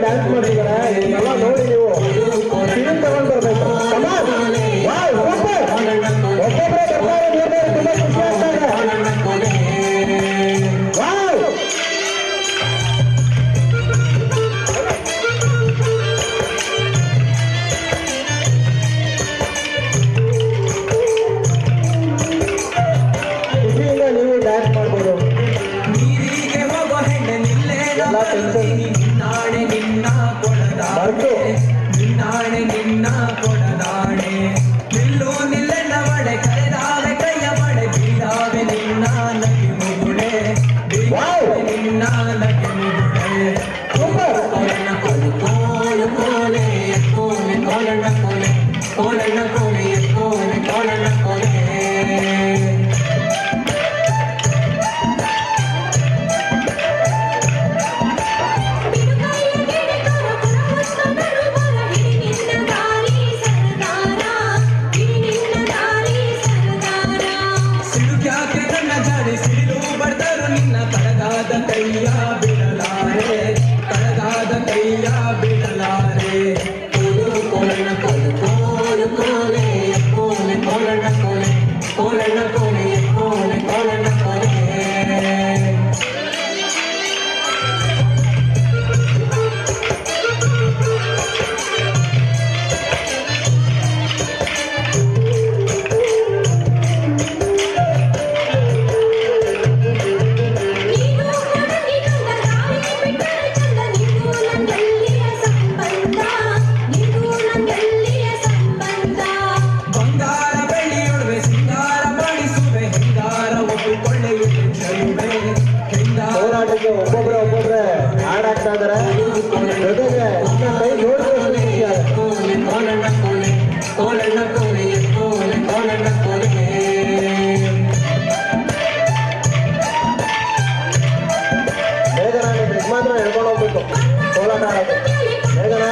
Dance ಮಾಡಿದ್ದಾರೆ ಇದನ್ನೆಲ್ಲ ನೋಡಿ ನೀವು ಫಿಲ್ಮ್ ತಗೊಂಡ್ ಬರ್ಬೇಕು. ಒಬ್ಬೊಬ್ಬರೇ ಬರ್ತಾರೆ ನೋಡಿದ್ರೆ ತುಂಬಾ ಖುಷಿ ಆಗ್ತಾರೆ. ಖುಷಿಯಿಂದ ನೀವು ಡ್ಯಾನ್ಸ್ ಮಾಡ್ಬೋದು. ಎಲ್ಲ ಟೆನ್ಷನ್ ಮರೆತು ನಿನ್ನಾಣೆ ನಿನ್ನ ಕೊಡದಾಣೆ ನಿಲ್ಲೋ ನಿಲ್ಲೆಣ್ಣ ಬಡೆ ಕರೆದಾವೆ ಕೈಯ ಬಡೆ ಬೀಳಾವೆ ನಿನ್ನ ನಗೆ ಮುಗುಡೆ ನಿನ್ನ ನಗೆ ಮುಗುಡೆ ಕೋಲಣ್ಣ ಕೋಲು ಕೋಲು ಕೋಲೆ ಕೋಲೆ ಕೋಲಣ್ಣ ಕೋಲೆ ಕೋಲಣ್ಣ ಕೋಲೆ ಕೋಲೆ ಕೋಲಣ್ಣ ಕೋಲೆ ಕೈಯ ಬಿಡಲಾರೆ ಕಳಗಾದ ಕೈಯ ಬಿಡಲಾರೆ ಕೋಲಣ್ಣ ಕೋಲು ಕೋಲು ಕೋಲೆ ಕೋಲೆ ಕೋಲಣ್ಣ ಕೋಲೆ ಕೋಲಣ್ಣ ಕೋಲೆ ಕೋಲೆ ಕೋಲಣ್ಣ ಕೋಲೆ ಹೋರಾಟಕ್ಕೆ ಒಬ್ಬೊಬ್ಬರೇ ಹಾಡಾಗ್ತಾ ಇದಾರೆ. ಜೊತೆಗೆ ಕೈ ನೋಡಿದ್ರೆ ಕೋಲಣ್ಣ ಕೋಲೆ ಕೋಲಣ್ಣ ಕೋಲೆ ಕೋಲೆ ಕೋಲಣ್ಣ ಕೋಲೆ ಬೇಗನ ನಿಮ್ಮ ಯಜಮಾನ್ರ ಹೇಳ್ಕೊಂಡು ಹೋಗ್ಬೇಕು ಕೋಲಾಟ ಆಡೋದು. ಬೇಗನ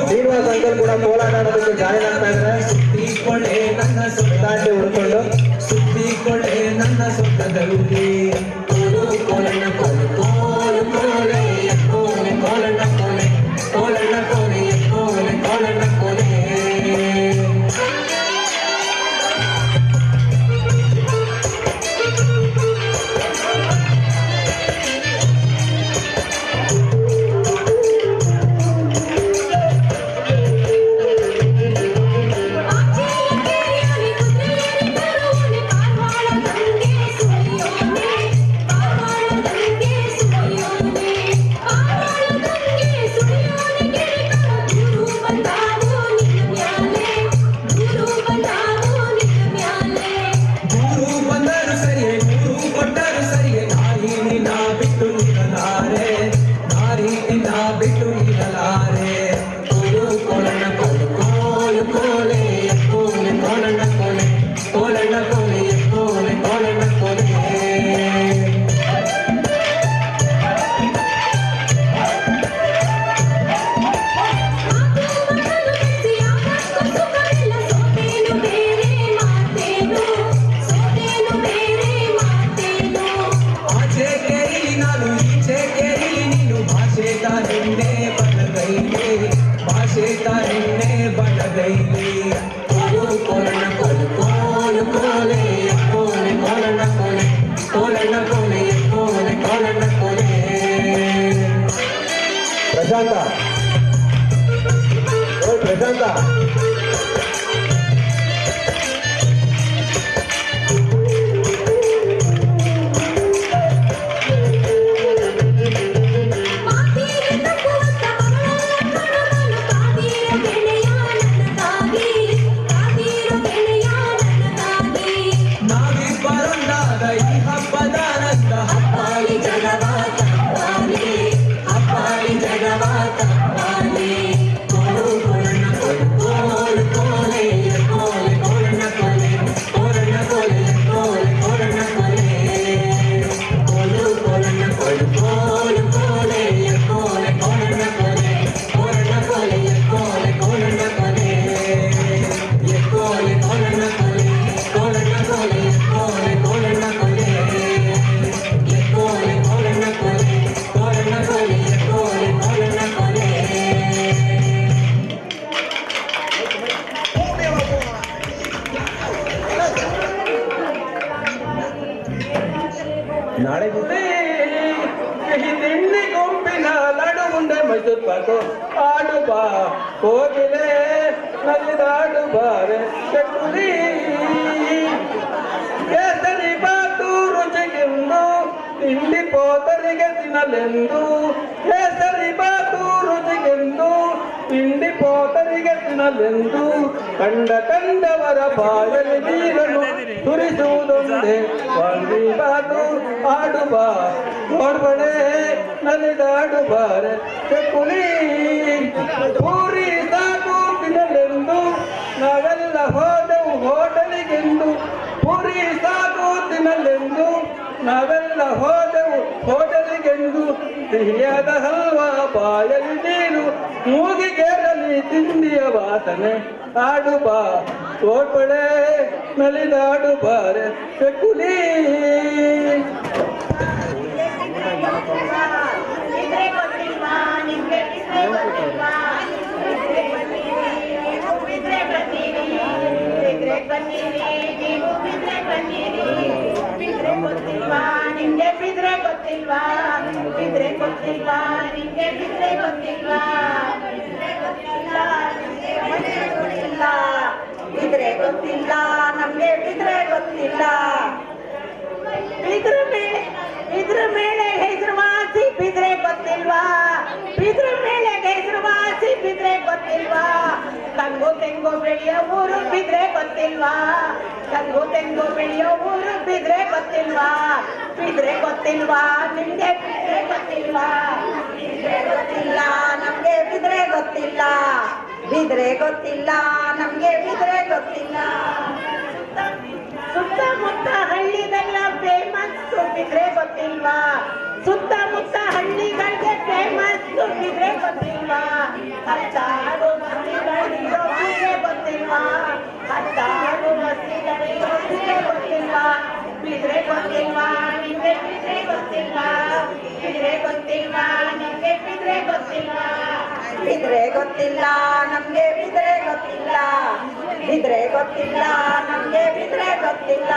ಶ್ರೀನಿವಾಸ್ ಅಂಕಲ್ ಕೂಡ ಕೋಲಾಟ ಆಡೋದಕ್ಕೆ ಜಾಯಿನ್ ಆಗ್ತಾ ಇದ್ದಾರೆ. ಸುತ್ತಿಕೊಳ್ಳೆ ನನ್ನ ಸುತ್ತಾಟಿ ಹುಡ್ಕೊಂಡು ಸುತ್ತಿಕೊಳ್ಳೆ ನನ್ನ ಸುತ್ತದಲ್ಲಿ ಕೋಲಣ್ಣ ಕೋಲು ಕೋಲು ಕೋಲೆ ಕೋಲೆ ಕೋಲಣ್ಣ ಕೋಲೆ ಕೋಲಣ್ಣ ಕೋಲೆ ಕೋಲೆ ಕೋಲಣ್ಣ ಕೋಲೆ ಬಿಟ್ಟು ಇರಲಾರೆ ಕೋಲಣ್ಣ ಕೋಲು ಕೋಲು ಕೋಲೆ ಕೋಲೆ ಕೋಲಣ್ಣ ಕೋಲೆ ಕೋಲಣ್ಣ ಕೋಲೆ ಕೋಲೆ ಕೋಲಣ್ಣ ಕೋಲೆ ಆಚೆ ಕೇಳಿ ನಾನು ಈಚೆ ಕೇಳಿ ನೀನು ಭಾಷೆ ತಾರೆನ್ನೆ ಬಡಗೈಲಿ ಕೋಲಣ್ಣ ಕೋಲು ಕೋಲು ಕೋಲೆ ಕೋಲೆ ಕೋಲಣ್ಣ ಕೋಲೆ ಕೋಲಣ್ಣ ಕೋಲೆ ಕೋಲೆ ಕೋಲಣ್ಣ ಕೋಲೆ ಪ್ರಶಾಂತ ಪ್ರಶಾಂತ ಕೋಲಣ್ಣ ಕೋಲು ನಾಳೆ ಸಿಹಿ ತಿಂಡಿ ಗುಂಪಿನ ಲಡು ಮುಂದೆ ಮೈಸೂರು ಪಾಕು ಆಡು ಬಾ ಹೋಗಿಲೆ ನಲಿದಾಡು ಬಾರೆ ಚಕ್ಕುಲಿ ಕೇಸರಿ ಬಾತು ರುಚಿಗೆಂದು ತಿಂಡಿ ಪೋತರಿಗೆ ತಿನ್ನಲೆಂದು ಕೇಸರಿ ಬಾತು ರುಚಿಗೆಂದು ತಿಂಡಿ ಪೋತರಿಗೆ ತಿನ್ನಲೆಂದು ಕಂಡವರ ಬಾಯಲ್ಲಿ ನೀರನ್ನು ಸುರಿಸುವುದೊಂದೇ ವಾಂಗಿ ಬಾತು ಆಡು ಬಾ ನೋಡ್ಬಳೆ ನಲಿದಾಡು ಬಾರೆ ಚಕ್ಕುಲಿ ಪೂರಿ ಸಾಕು ತಿನ್ನಲೆಂದು ನಾವೆಲ್ಲ ಹೋದೆವು ಹೋಟೆಲಿಗೆಂದು ಪೂರಿ ಸಾಕು ತಿನ್ನಲೆಂದು ನಾವೆಲ್ಲ ಹೋದೆವು ಹೋಟೆಲಿಗೆಂದು ಸಿಹಿಯಾದ ಹಲ್ವಾ ಬಾಯಲ್ಲಿ ನೀರು ಮೂಗಿಗೇರಲಿ ತಿಂಡಿಯ ವಾಸನೆ ಆಡು ಬಾ ತೋಡ್ಬಳೆ ನಲಿದಾಡು ಬಾರೆ ಚಕ್ಕುಲಿ ನಿಂಗೆ ಬಿದ್ರೆ ಗೊತ್ತಿಲ್ವಾ ಬಿದ್ರೆ ಗೊತ್ತಿಲ್ವಾ ನಿಂಗೆ ಬಿದ್ರೆ ಗೊತ್ತಿಲ್ವಾ ಬಿದ್ರೆ ಗೊತ್ತಿಲ್ಲ ನಮ್ಗೆ ಬಿದ್ರೆ ಗೊತ್ತಿಲ್ಲ ಬಿದ್ರ ಮೇಲೆ ಹೆಸರುವಾಸಿ ಬಿದ್ರೆ ಗೊತ್ತಿಲ್ವಾ ಬಿದ್ರ ಮೇಲೆ ಹೆಸರುವಾಸಿ ಬಿದ್ರೆ ಗೊತ್ತಿಲ್ವಾ ತಂಗು ತೆಂಗು ಬೆಳೆಯೋ ಊರು ಬಿದ್ರೆ ಗೊತ್ತಿಲ್ವಾ ತಂಗು ತೆಂಗು ಬೆಳೆಯೋ ಊರು ಬಿದ್ರೆ ಗೊತ್ತಿಲ್ವಾ ನಿಮ್ಗೆ ಬಿದ್ರೆ ಗೊತ್ತಿಲ್ವಾ ಬಿದ್ರೆ ಗೊತ್ತಿಲ್ಲ ನಮ್ಗೆ ಬಿದ್ರೆ ಗೊತ್ತಿಲ್ಲ ಬಿದ್ರೆ ಗೊತ್ತಿಲ್ಲ ನಮ್ಗೆ ಬಿದ್ರೆ ಗೊತ್ತಿಲ್ಲ ಸುತ್ತಮುತ್ತ ಹಳ್ಳಿಗೆಲ್ಲ ಫೇಮಸ್ ಬಿದ್ರೆ ಗೊತ್ತಿಲ್ವಾ ಸುತ್ತಮುತ್ತ ಹಳ್ಳಿಗಳಿಗೆ ಫೇಮಸ್ ಬಿದ್ರೆ ಗೊತ್ತಿಲ್ವಾ ಹತ್ತಾರು ಮಸ್ತಿಗಳಿರೋ ಬಿದ್ರೆ ಗೊತ್ತಿಲ್ವಾ ಹತ್ತಾರು ಮಸ್ತಿಗಳಿರೋ ಬಿದ್ರೆ ಗೊತ್ತಿಲ್ವಾ ಬಿದ್ರೆ ಗೊತ್ತಿಲ್ವಾ ನಿಮ್ಗೆ ಬಿದ್ರೆ ಗೊತ್ತಿಲ್ವಾ ಬಿದ್ರೆ ಗೊತ್ತಿಲ್ವಾ ನಿಮ್ಗೆ ಬಿದ್ರೆ ಗೊತ್ತಿಲ್ವಾ ಬಿದ್ರೆ ಗೊತ್ತಿಲ್ಲ ನಮ್ಗೆ ಬಿದ್ರೆ ಗೊತ್ತಿಲ್ಲ ಬಿದ್ರೆ ಗೊತ್ತಿಲ್ಲ ನಮ್ಗೆ ಬಿದ್ರೆ ಗೊತ್ತಿಲ್ಲ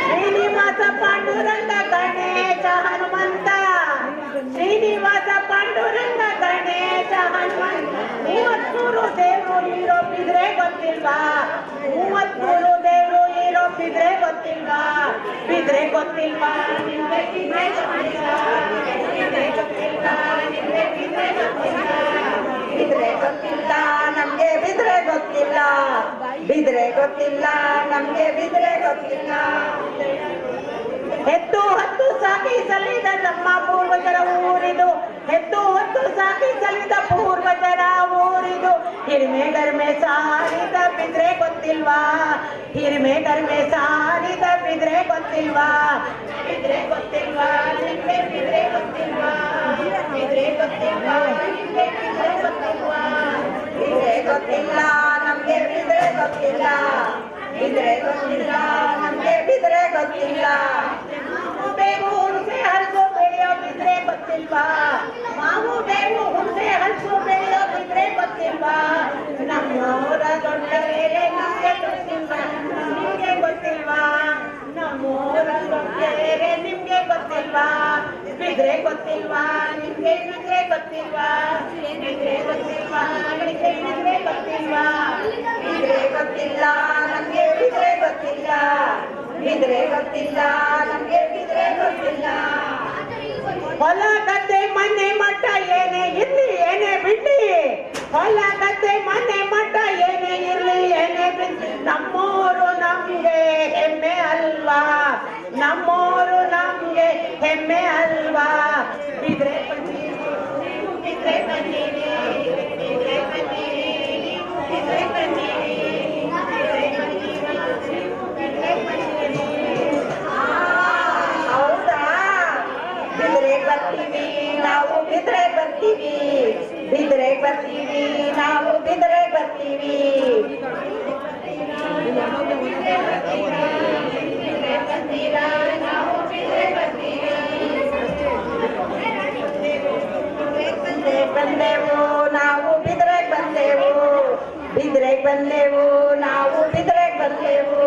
ಶ್ರೀನಿವಾಸ ಪಾಂಡುರಂಗ ಗಣೇಶ ಹನುಮಂತ ಶ್ರೀನಿವಾಸ ಪಾಂಡುರಂಗ ಗಣೇಶ ಹನುಮಂತ 33 ದೇವರು ಇರೋ ಬಿದ್ರೆ ಗೊತ್ತಿಲ್ವಾ 33 ದೇವರು ಇರೋ ಬಿದ್ರೆ ಗೊತ್ತಿಲ್ವಾ ಬಿದ್ರೆ ಗೊತ್ತಿಲ್ವಾ ನಿಮ್ಗೆ ಬಿದ್ರೆ ಗೊತ್ತಿಲ್ವಾ ಬಿದ್ರೆ ಗೊತ್ತಿಲ್ವಾ ನಿಮ್ಗೆ ಬಿದ್ರೆ ಗೊತ್ತಿಲ್ವಾ ಬಿದ್ರೆ ಗೊತ್ತಿಲ್ಲ ನಮ್ಗೆ ಬಿದ್ರೆ ಗೊತ್ತಿಲ್ಲ ಬಿದ್ರೆ ಗೊತ್ತಿಲ್ಲ ನಮ್ಗೆ ಬಿದ್ರೆ ಗೊತ್ತಿಲ್ಲ ಹೆತ್ತು ಹೊತ್ತು ಸಾಕಿ ಸಲಿದ ನಮ್ಮ ಪೂರ್ವಜರ ಊರಿದು ಹೆತ್ತು ಹೊತ್ತು ಸಾಕಿ ಸಲಿದ ಪೂರ್ವಜರ ಊರಿದು ಹಿರಿಮೆ ಗರ್ಮೆ ಸಾರಿದ ಬಿದ್ರೆ ಗೊತ್ತಿಲ್ವಾ ಹಿರಿಮೆ ಗರ್ಮೆ ಸಾರಿದ ಬಿದ್ರೆ ಗೊತ್ತಿಲ್ವಾ ಬಿದ್ರೆ ಗೊತ್ತಿಲ್ವಾ ನಿಮ್ಗೆ ಬಿದ್ರೆ ಗೊತ್ತಿಲ್ವಾ ಬಿದ್ರೆ ಗೊತ್ತಿಲ್ವಾ ನಿಮ್ಗೆ ಬಿದ್ರೆ ಗೊತ್ತಿಲ್ವಾ ಬಿದ್ರೆ ಗೊತ್ತಿಲ್ಲ ನಮ್ಗೆ ಬಿದ್ರೆ ಗೊತ್ತಿಲ್ಲ ಬಿದ್ರೆ ಗೊತ್ತಿಲ್ಲ ನಮ್ಗೆ ಬಿದ್ರೆ ಗೊತ್ತಿಲ್ಲ ಮಾವು ಬೇವು ಹುಣಸೆ ಹಲಸು ಬೆಳೆಯೋ ಬಿದ್ರೆ ಗೊತ್ತಿಲ್ವಾ ಮಾವು ಬೇವು ಹುಣಸೆ ಹಲಸು ಬೆಳೆಯೋ ಬಿದ್ರೆ ಗೊತ್ತಿಲ್ವಾ ನಮ್ಮೂರ ದೊಡ್ಡವೇರೆ ನಮ್ಗೆ ಗೊತ್ತಿಲ್ವಾ ನಿಮ್ಗೆ ಗೊತ್ತಿಲ್ವಾ ನಮ್ಮೂರ ದೊಡ್ಡವೇರೆ ನಿಮ್ಗೆ ಗೊತ್ತಿಲ್ವಾ ಬಿದ್ರೆ ಗೊತ್ತಿಲ್ವಾ ನಿಮ್ಗೆ ಬಿದ್ರೆ ಗೊತ್ತಿಲ್ವಾ ಬಿದ್ರೆ ಗೊತ್ತಿಲ್ವಾ ನಿಮ್ಗೆ ಬಿದ್ರೆ ಗೊತ್ತಿಲ್ವಾ ಬಿದ್ರೆ ಗೊತ್ತಿಲ್ಲ ನಮ್ಗೆ ಬಿದ್ರೆ ಗೊತ್ತಿಲ್ಲ ಬಿದ್ರೆ ಗೊತ್ತಿಲ್ಲ ನಮ್ಗೆ ಬಿದ್ರೆ ಗೊತ್ತಿಲ್ಲ ಹೊಲ ಗದ್ದೆ ಮನೆ ಮಠ ಏನೇ ಇರ್ಲಿ ಏನೇ ಬಿಡ್ಲಿ ಹೊಲ ಗದ್ದೆ ಮನೆ ಮಠ ಏನೇ ಇರ್ಲಿ ಏನೇ ಬಿಡ್ಲಿ ನಮ್ಮೂರು ನಮ್ಗೆ ಹೆಮ್ಮೆ ಅಲ್ವಾ ನಮ್ಮೂರು ನಮ್ಗೆ ಹೆಮ್ಮೆ ಅಲ್ವಾ ಬಿದ್ರೆ ಬಿದ್ರೆ ಬನ್ನಿರಿ ಬಿದ್ರೆ ಬನ್ನಿರಿ ಬಿದ್ರೆ ಬನ್ನಿರಿ ಹೌದಾ ಬಿದ್ರೆ ಬರ್ತೀವಿ ನಾವು ಬಿದ್ರೆ ಬರ್ತೀವಿ ಬಿದ್ರೆ ಬರ್ತೀವಿ ನಾವು ಬಿದ್ರೆ ಬರ್ತೀವಿ ಬಂದೆವು ನಾವು ಬಿದ್ರೆ ಬಂದೆವು ಬಿದ್ರೆ ಬಂದೆವು ನಾವು ಬಿದ್ರೆ ಬಂದೆವು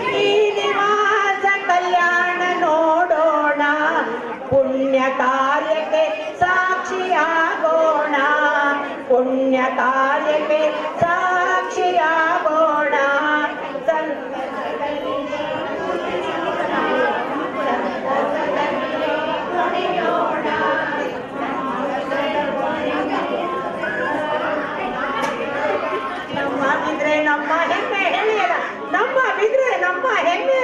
ಶ್ರೀನಿವಾಸ ಕಲ್ಯಾಣ ನೋಡೋಣ, ಪುಣ್ಯ ಕಾರ್ಯಕ್ಕೆ ಸಾಕ್ಷಿಯಾಗೋಣ, ಪುಣ್ಯ ಕಾರ್ಯಕ್ಕೆ ಸಾಕ್ಷಿಯಾಗೋಣ. ನಮ್ಮ ಬಿದ್ರೆ ನಮ್ಮ ಹೆಮ್ಮೆ, ಹೇಳಿಯಲ್ಲ, ನಮ್ಮ ಬಿದ್ರೆ ನಮ್ಮ ಹೆಮ್ಮೆ.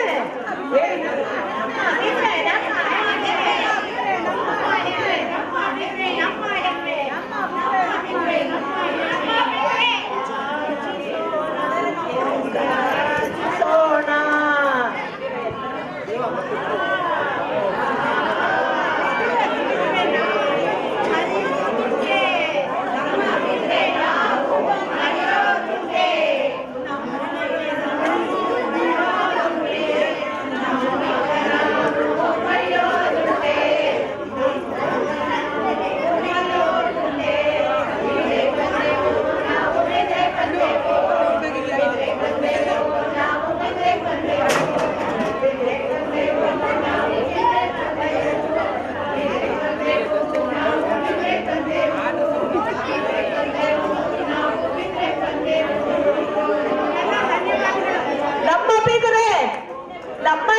ಸೋಣ ನಮ್ಮ ಬಿದ್ರೆ ನಮ್ಮ